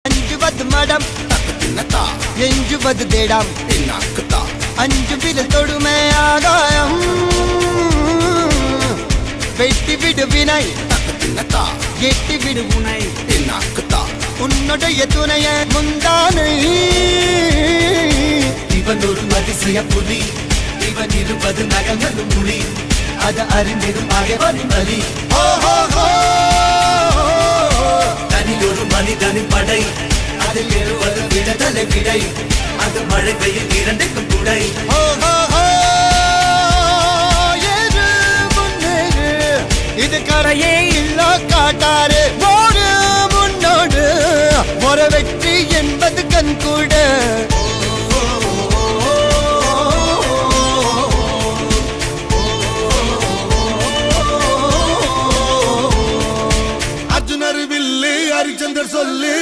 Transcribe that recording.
அஞ்சுவது மடம் எஞ்சுவது தேடாம் அஞ்சு விரல் தொடுமை ஆகாயம் வெட்டி விடு வினை எட்டி விடு உனை உன்னுடைய துணைய முந்தானை இவன் ஒரு அதிசய புலி இவன் இருபது நகங்களும் மொழி அது அறிந்திடும் ஆகவனின் வலி தனி ஒரு மனிதனின் படை அதில் எழுவது விடுதலை விடை அது மழை பெய்யும் இரண்டுக்கும் குடை இது கரையே இல்ல காட்டாரு ஓடு முன்னோடு ஒரு வெற்றி என்பது கண் கூட அர்ஜுனர் வில்லு ஹரிச்சந்தர் சொல்லு